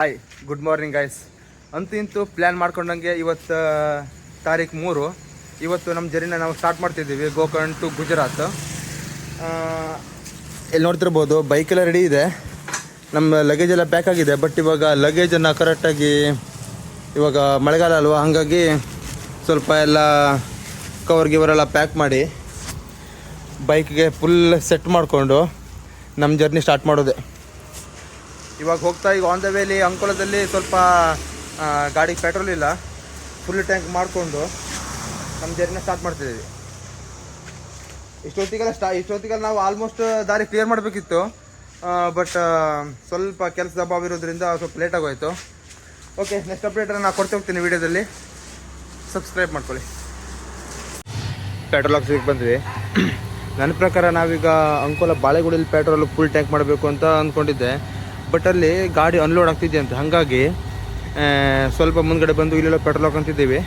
Hi, good morning guys. ಅಂತೂ ಇಂತೂ plan ಮಾಡ್ಕೊಂಡಂಗೆ ಇವತ್ತು ತಾರೀಕು 3. ಇವತ್ತು ನಮ್ಮ ಜರ್ನಿನ ನಾವು ಸ್ಟಾರ್ಟ್ ಮಾಡ್ತಿದ್ದೀವಿ ಗೋಕರ್ಣ್ ಟು ಗುಜರಾತ್. ಇಲ್ಲಿ ನೋಡ್ತಿರ್ಬೋದು ಬೈಕೆಲ್ಲ ರೆಡಿ ಇದೆ, ನಮ್ಮ ಲಗೇಜ್ ಎಲ್ಲ ಪ್ಯಾಕ್ ಆಗಿದೆ. ಬಟ್ ಇವಾಗ ಲಗೇಜನ್ನು ಕರೆಕ್ಟಾಗಿ ಇವಾಗ ಮಳೆಗಾಲ ಅಲ್ವಾ, ಹಾಗಾಗಿ ಸ್ವಲ್ಪ ಎಲ್ಲ ಕವರ್ ಗಿವರೆಲ್ಲ ಪ್ಯಾಕ್ ಮಾಡಿ ಬೈಕ್ಗೆ ಫುಲ್ ಸೆಟ್ ಮಾಡಿಕೊಂಡು ನಮ್ಮ ಜರ್ನಿ ಸ್ಟಾರ್ಟ್ ಮಾಡೋದೆ. ಇವಾಗ ಹೋಗ್ತಾ ಈಗ ಆನ್ ದ ವೇಲಿ ಅಂಕೋಲದಲ್ಲಿ ಸ್ವಲ್ಪ ಗಾಡಿಗೆ ಪೆಟ್ರೋಲ್ ಇಲ್ಲ, ಫುಲ್ ಟ್ಯಾಂಕ್ ಮಾಡಿಕೊಂಡು ನಮ್ಮ ಜರ್ನಿನ ಸ್ಟಾರ್ಟ್ ಮಾಡ್ತಿದ್ದೀವಿ. ಇಷ್ಟೊತ್ತಿಗೆಲ್ಲ ನಾವು ಆಲ್ಮೋಸ್ಟ್ ದಾರಿ ಕ್ಲಿಯರ್ ಮಾಡಬೇಕಿತ್ತು, ಬಟ್ ಸ್ವಲ್ಪ ಕೆಲಸ ಅಭಾವ ಇರೋದ್ರಿಂದ ಸ್ವಲ್ಪ ಲೇಟ್ ಆಗೋಯ್ತು. ಓಕೆ, ನೆಕ್ಸ್ಟ್ ಅಪ್ಡೇಟನ್ನು ನಾನು ಕೊಡ್ತಾ ಹೋಗ್ತೀನಿ ವೀಡಿಯೋದಲ್ಲಿ, ಸಬ್ಸ್ಕ್ರೈಬ್ ಮಾಡ್ಕೊಳ್ಳಿ. ಪೆಟ್ರೋಲ್ ಹಾಕ್ಸೋಕ್ಕೆ ಬಂದ್ವಿ. ನನ್ನ ಪ್ರಕಾರ ನಾವೀಗ ಅಂಕೋಲ ಬಾಳೆಗುಡಿಲಿ ಪೆಟ್ರೋಲ್ ಫುಲ್ ಟ್ಯಾಂಕ್ ಮಾಡಬೇಕು ಅಂತ ಅಂದ್ಕೊಂಡಿದ್ದೆ. ಬಟ್ ಅಲ್ಲಿ ಗಾಡಿ ಅನ್ಲೋಡ್ ಆಗ್ತಿದೆ ಅಂತ, ಹಾಗಾಗಿ ಸ್ವಲ್ಪ ಮುಂದ್ಗಡೆ ಬಂದು ಇಲ್ಲೆಲ್ಲ ಪೆಟ್ರೋಲ್ ಹಾಕೊಂತಿದ್ದೀವಿ.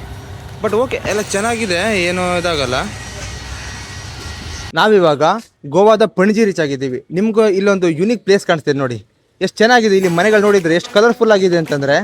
ಬಟ್ ಓಕೆ, ಎಲ್ಲ ಚೆನ್ನಾಗಿದೆ, ಏನೂ ಇದಾಗಲ್ಲ. ನಾವಿವಾಗ ಗೋವಾದ ಪಣಜಿ ರೀಚ್ ಆಗಿದ್ದೀವಿ. ನಿಮ್ಗೆ ಇಲ್ಲೊಂದು ಯುನೀಕ್ ಪ್ಲೇಸ್ ಕಾಣಿಸ್ತಿದೆ ನೋಡಿ, ಎಷ್ಟು ಚೆನ್ನಾಗಿದೆ. ಇಲ್ಲಿ ಮನೆಗಳು ನೋಡಿದರೆ ಎಷ್ಟು ಕಲರ್ಫುಲ್ ಆಗಿದೆ ಅಂತಂದರೆ,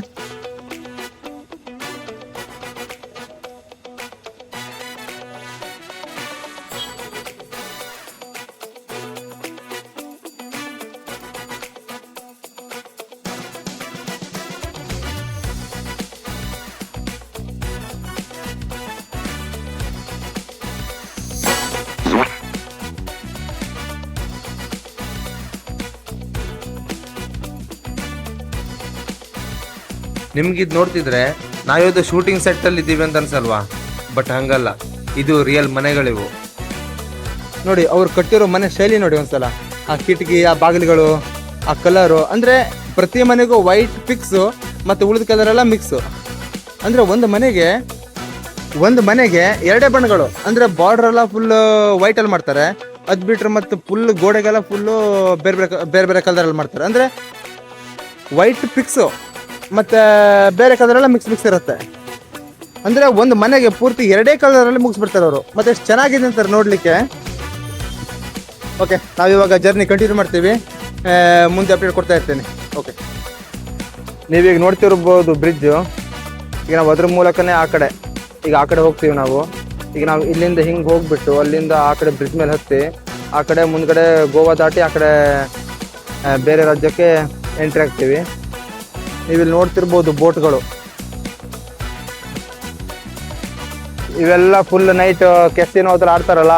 ನಿಮ್ಗಿದು ನೋಡ್ತಿದ್ರೆ ನಾವಿವತ್ತು ಶೂಟಿಂಗ್ ಸೆಟ್ಟಲ್ಲಿ ಇದ್ದೀವಿ ಅಂತ ಅನ್ಸಲ್ವಾ? ಬಟ್ ಹಂಗಲ್ಲ, ಇದು ರಿಯಲ್ ಮನೆಗಳಿವು ನೋಡಿ. ಅವ್ರು ಕಟ್ಟಿರೋ ಮನೆ ಶೈಲಿ ನೋಡಿ ಒಂದ್ಸಲ, ಆ ಕಿಟಕಿ, ಆ ಬಾಗಿಲುಗಳು, ಆ ಕಲರು, ಅಂದರೆ ಪ್ರತಿ ಮನೆಗೂ ವೈಟ್ ಫಿಕ್ಸು ಮತ್ತು ಉಳಿದ ಕಲರ್ ಎಲ್ಲ ಮಿಕ್ಸು. ಅಂದರೆ ಒಂದು ಮನೆಗೆ ಎರಡೇ ಬಣ್ಣಗಳು, ಅಂದರೆ ಬಾರ್ಡರ್ ಎಲ್ಲ ಫುಲ್ ವೈಟಲ್ಲಿ ಮಾಡ್ತಾರೆ. ಅದು ಬಿಟ್ಟರೆ ಮತ್ತು ಫುಲ್ ಗೋಡೆಗೆಲ್ಲ ಫುಲ್ಲು ಬೇರೆ ಬೇರೆ ಕಲರಲ್ಲಿ ಮಾಡ್ತಾರೆ. ಅಂದರೆ ವೈಟ್ ಫಿಕ್ಸು ಮತ್ತು ಬೇರೆ ಕಲರೆಲ್ಲ ಮಿಕ್ಸ್ ಇರುತ್ತೆ. ಅಂದರೆ ಒಂದು ಮನೆಗೆ ಪೂರ್ತಿ ಎರಡೇ ಕಲರಲ್ಲಿ ಮುಗಿಸ್ಬಿಡ್ತಾರೆ ಅವರು. ಮತ್ತು ಎಷ್ಟು ಚೆನ್ನಾಗಿದೆ ಅಂತಾರೆ ನೋಡಲಿಕ್ಕೆ. ಓಕೆ, ನಾವಿವಾಗ ಜರ್ನಿ ಕಂಟಿನ್ಯೂ ಮಾಡ್ತೀವಿ, ಮುಂದೆ ಅಪ್ಡೇಟ್ ಕೊಡ್ತಾ ಇರ್ತೇನೆ. ಓಕೆ, ನೀವೀಗ ನೋಡ್ತಿರ್ಬೋದು ಬ್ರಿಡ್ಜು. ಈಗ ನಾವು ಅದ್ರ ಮೂಲಕನೇ ಆ ಕಡೆ ಹೋಗ್ತೀವಿ ನಾವು. ಈಗ ನಾವು ಇಲ್ಲಿಂದ ಹಿಂಗೆ ಹೋಗ್ಬಿಟ್ಟು ಅಲ್ಲಿಂದ ಆ ಕಡೆ ಬ್ರಿಡ್ಜ್ ಮೇಲೆ ಹತ್ತಿ ಆ ಕಡೆ ಮುಂದ್ಗಡೆ ಗೋವಾ ದಾಟಿ ಆ ಕಡೆ ಬೇರೆ ರಾಜ್ಯಕ್ಕೆ ಎಂಟ್ರಿ ಆಗ್ತೀವಿ. ನೀವಿಲ್ಲಿ ನೋಡ್ತಿರ್ಬೋದು ಬೋಟ್ಗಳು, ಇವೆಲ್ಲ ಫುಲ್ ನೈಟ್ ಕೆಸ್ಟಿನೋ ಹತ್ರ ಆಡ್ತಾರಲ್ಲ,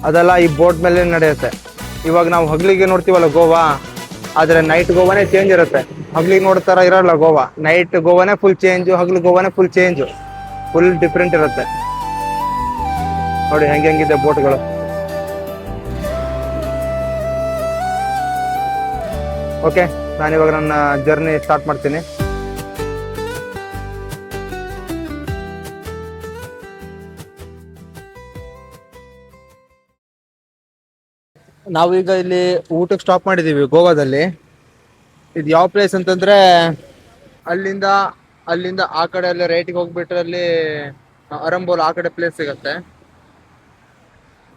ಅದೆಲ್ಲ ಈ ಬೋಟ್ ಮೇಲೆ ನಡೆಯುತ್ತೆ. ಇವಾಗ ನಾವು ಹಗ್ಲಿಗೆ ನೋಡ್ತೀವಲ್ಲ ಗೋವಾ, ಆದರೆ ನೈಟ್ ಗೋವಾನೇ ಚೇಂಜ್ ಇರುತ್ತೆ. ಹಗ್ಲಿಗೆ ನೋಡ್ತಾರ ಇರಲ್ಲ ಗೋವಾ, ನೈಟ್ ಗೋವಾನೇ ಫುಲ್ ಚೇಂಜು, ಹಗ್ಲು ಗೋವಾನೇ ಫುಲ್ ಚೇಂಜು, ಫುಲ್ ಡಿಫ್ರೆಂಟ್ ಇರುತ್ತೆ. ನೋಡಿ ಹೆಂಗಿದೆ ಬೋಟ್ಗಳು. ಓಕೆ, ನಾನಿವಾಗ ನನ್ನ ಜರ್ನಿ ಸ್ಟಾರ್ಟ್ ಮಾಡ್ತೀನಿ. ನಾವೀಗ ಇಲ್ಲಿ ಊಟಕ್ಕೆ ಸ್ಟಾಪ್ ಮಾಡಿದ್ದೀವಿ ಗೋವಾದಲ್ಲಿ. ಇದು ಯಾವ ಪ್ಲೇಸ್ ಅಂತಂದರೆ, ಅಲ್ಲಿಂದ ಆ ಕಡೆ ಎಲ್ಲ ರೈಟಿಗೆ ಹೋಗ್ಬಿಟ್ರೆ ಅಲ್ಲಿ ಅರಂಬೋಲ್ ಆ ಕಡೆ ಪ್ಲೇಸ್ ಸಿಗುತ್ತೆ.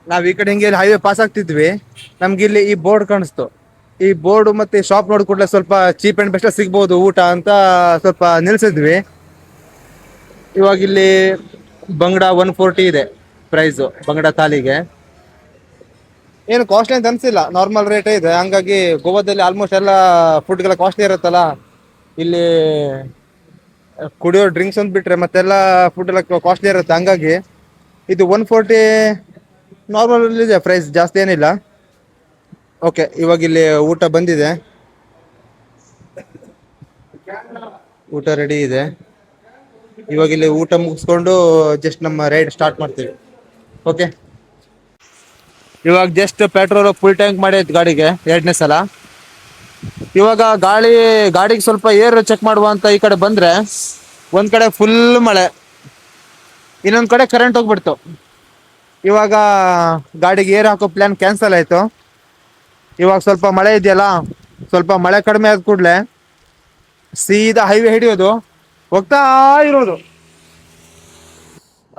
ನಾವು ಈ ಕಡೆ ಹಿಂಗೆ ಹೈವೇ ಪಾಸ್ ಆಗ್ತಿದ್ವಿ, ನಮ್ಗಿಲ್ಲಿ ಈ ಬೋರ್ಡ್ ಕಾಣಿಸ್ತು. ಈ ಬೋರ್ಡು ಮತ್ತು ಶಾಪ್ ನೋಡಿ ಕೂಡಲೇ ಸ್ವಲ್ಪ ಚೀಪ್ ಆ್ಯಂಡ್ ಬೆಸ್ಟ್ ಸಿಗ್ಬೋದು ಊಟ ಅಂತ ಸ್ವಲ್ಪ ನಿಲ್ಸಿದ್ವಿ. ಇವಾಗ ಇಲ್ಲಿ ಬಂಗಡ 140 ಇದೆ ಪ್ರೈಸು, ಬಂಗಡ ಥಾಲಿಗೆ. ಏನು ಕಾಸ್ಟ್ಲಿ ಅಂತ ಅನಿಸಿಲ್ಲ, ನಾರ್ಮಲ್ ರೇಟೇ ಇದೆ. ಹಂಗಾಗಿ ಗೋವಾದಲ್ಲಿ ಆಲ್ಮೋಸ್ಟ್ ಎಲ್ಲ ಫುಡ್ಗೆಲ್ಲ ಕಾಸ್ಟ್ಲಿ ಇರುತ್ತಲ್ಲ, ಇಲ್ಲಿ ಕುಡಿಯೋ ಡ್ರಿಂಕ್ಸ್ ಅಂತ ಬಿಟ್ಟರೆ ಮತ್ತೆಲ್ಲ ಫುಡ್ ಎಲ್ಲ ಕಾಸ್ಟ್ಲಿ ಇರುತ್ತೆ. ಹಂಗಾಗಿ ಇದು 140 ನಾರ್ಮಲ್ ಇದೆ ಪ್ರೈಸ್, ಜಾಸ್ತಿ ಏನಿಲ್ಲ. ಓಕೆ, ಇವಾಗ ಇಲ್ಲಿ ಊಟ ಬಂದಿದೆ, ಊಟ ರೆಡಿ ಇದೆ. ಇವಾಗ ಇಲ್ಲಿ ಊಟ ಮುಗಿಸ್ಕೊಂಡು ಜಸ್ಟ್ ನಮ್ಮ ರೈಡ್ ಸ್ಟಾರ್ಟ್ ಮಾಡ್ತೀವಿ. ಓಕೆ, ಇವಾಗ ಜಸ್ಟ್ ಪೆಟ್ರೋಲ್ ಫುಲ್ ಟ್ಯಾಂಕ್ ಮಾಡೈತೆ ಗಾಡಿಗೆ 2ನೇ ಸಲ. ಇವಾಗ ಗಾಡಿಗೆ ಸ್ವಲ್ಪ ಏರ್ ಚೆಕ್ ಮಾಡುವ ಅಂತ ಈ ಕಡೆ ಬಂದರೆ, ಒಂದು ಕಡೆ ಫುಲ್ ಮಳೆ, ಇನ್ನೊಂದು ಕಡೆ ಕರೆಂಟ್ ಹೋಗ್ಬಿಡ್ತು. ಇವಾಗ ಗಾಡಿಗೆ ಏರ್ ಹಾಕೋ ಪ್ಲ್ಯಾನ್ ಕ್ಯಾನ್ಸಲ್ ಆಯಿತು. ಇವಾಗ ಸ್ವಲ್ಪ ಮಳೆ ಇದೆಯಲ್ಲ, ಸ್ವಲ್ಪ ಮಳೆ ಕಡಿಮೆ ಆದ ಕೂಡಲೇ ಸೀದಾ ಹೈವೇ ಹಿಡಿಯೋದು, ಹೋಗ್ತಾ ಇರೋದು.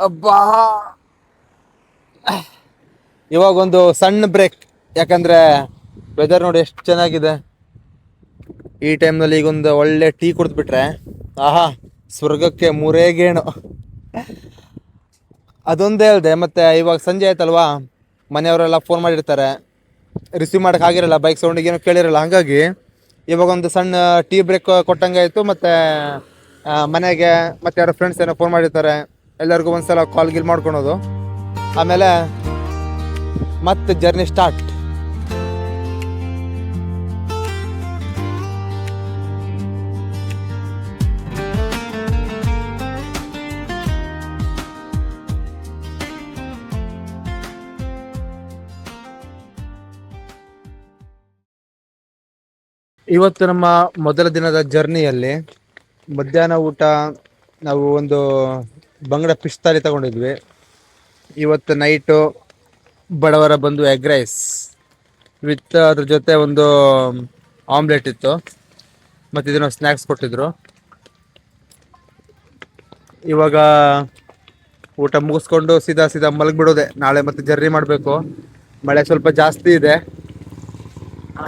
ಅಬ್ಬಾ, ಇವಾಗ ಒಂದು ಸಣ್ಣ ಬ್ರೇಕ್, ಯಾಕಂದರೆ ವೆದರ್ ನೋಡಿ ಎಷ್ಟು ಚೆನ್ನಾಗಿದೆ. ಈ ಟೈಮ್ನಲ್ಲಿ ಈಗೊಂದು ಒಳ್ಳೆ ಟೀ ಕುಡಿದ್ಬಿಟ್ರೆ ಆಹಾ ಸ್ವರ್ಗಕ್ಕೆ ಮೂರೇ ಗೇಣು. ಅದೊಂದೇ ಅಲ್ಲದೆ ಮತ್ತೆ ಇವಾಗ ಸಂಜೆ ಆಯ್ತಲ್ವಾ, ಮನೆಯವರೆಲ್ಲ ಫೋನ್ ಮಾಡಿರ್ತಾರೆ, ರಿಸೀವ್ ಮಾಡೋಕೆ ಆಗಿರಲ್ಲ, ಬೈಕ್ ಸೌಂಡಿಗೆ ಏನೂ ಕೇಳಿರಲ್ಲ. ಹಾಗಾಗಿ ಇವಾಗ ಒಂದು ಸಣ್ಣ ಟೀ ಬ್ರೇಕ್ ಕೊಟ್ಟಂಗೆ ಆಯಿತು. ಮತ್ತು ಮನೆಗೆ ಮತ್ತು ಯಾರೋ ಫ್ರೆಂಡ್ಸ್ ಏನೋ ಫೋನ್ ಮಾಡಿರ್ತಾರೆ, ಎಲ್ಲರಿಗೂ ಒಂದ್ಸಲ ಕಾಲ್ ಗಿಲ್ ಮಾಡ್ಕೊಳೋದು. ಆಮೇಲೆ ಮತ್ತೆ ಜರ್ನಿ ಸ್ಟಾರ್ಟ್. ಇವತ್ತು ನಮ್ಮ ಮೊದಲ ದಿನದ ಜರ್ನಿಯಲ್ಲಿ ಮಧ್ಯಾಹ್ನ ಊಟ ನಾವು ಒಂದು ಬಂಗಡ ಫಿಶ್ ಥಾಲಿ ತಗೊಂಡಿದ್ವಿ. ಇವತ್ತು ನೈಟು ಬಡವರ ಬಂದು ಎಗ್ ರೈಸ್ ವಿತ್ ಅದ್ರ ಜೊತೆ ಒಂದು ಆಮ್ಲೆಟ್ ಇತ್ತು, ಮತ್ತು ಇದನ್ನು ಸ್ನ್ಯಾಕ್ಸ್ ಕೊಟ್ಟಿದ್ರು. ಇವಾಗ ಊಟ ಮುಗಿಸ್ಕೊಂಡು ಸೀದಾ ಮಲಗಿಬಿಡೋದೆ. ನಾಳೆ ಮತ್ತೆ ಜರ್ನಿ ಮಾಡಬೇಕು. ಮಳೆ ಸ್ವಲ್ಪ ಜಾಸ್ತಿ ಇದೆ,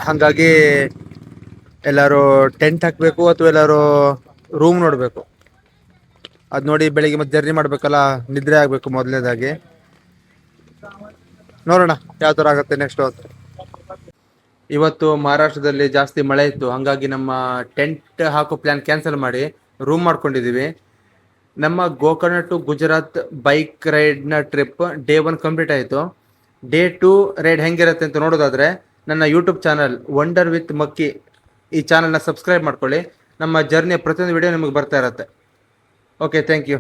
ಹಾಗಾಗಿ ಎಲ್ಲರೂ ಟೆಂಟ್ ಹಾಕಬೇಕು ಅಥವಾ ಎಲ್ಲರೂ ರೂಮ್ ನೋಡಬೇಕು. ಅದು ನೋಡಿ ಬೆಳಿಗ್ಗೆ ಮತ್ತೆ ಜರ್ನಿ ಮಾಡಬೇಕಲ್ಲ, ನಿದ್ರೆ ಆಗಬೇಕು ಮೊದಲನೇದಾಗಿ. ನೋಡೋಣ ಯಾವ ಥರ ಆಗುತ್ತೆ ನೆಕ್ಸ್ಟ್ ಹೊತ್ತು. ಇವತ್ತು ಮಹಾರಾಷ್ಟ್ರದಲ್ಲಿ ಜಾಸ್ತಿ ಮಳೆ ಇತ್ತು, ಹಾಗಾಗಿ ನಮ್ಮ ಟೆಂಟ್ ಹಾಕೋ ಪ್ಲ್ಯಾನ್ ಕ್ಯಾನ್ಸಲ್ ಮಾಡಿ ರೂಮ್ ಮಾಡ್ಕೊಂಡಿದ್ದೀವಿ. ನಮ್ಮ ಗೋಕರ್ಣ ಟು ಗುಜರಾತ್ ಬೈಕ್ ರೈಡ್ನ ಟ್ರಿಪ್ ಡೇ 1 ಕಂಪ್ಲೀಟ್ ಆಯಿತು. ಡೇ 2 ರೈಡ್ ಹೆಂಗಿರುತ್ತೆ ಅಂತ ನೋಡೋದಾದರೆ ನನ್ನ YouTube channel wander with Makki, ಈ ಚಾನಲ್ನ ಸಬ್ಸ್ಕ್ರೈಬ್ ಮಾಡ್ಕೊಳ್ಳಿ. ನಮ್ಮ ಜರ್ನಿಯ ಪ್ರತಿಯೊಂದು ವಿಡಿಯೋ ನಿಮಗೆ ಬರ್ತಾ ಇರುತ್ತೆ. Okay, thank you.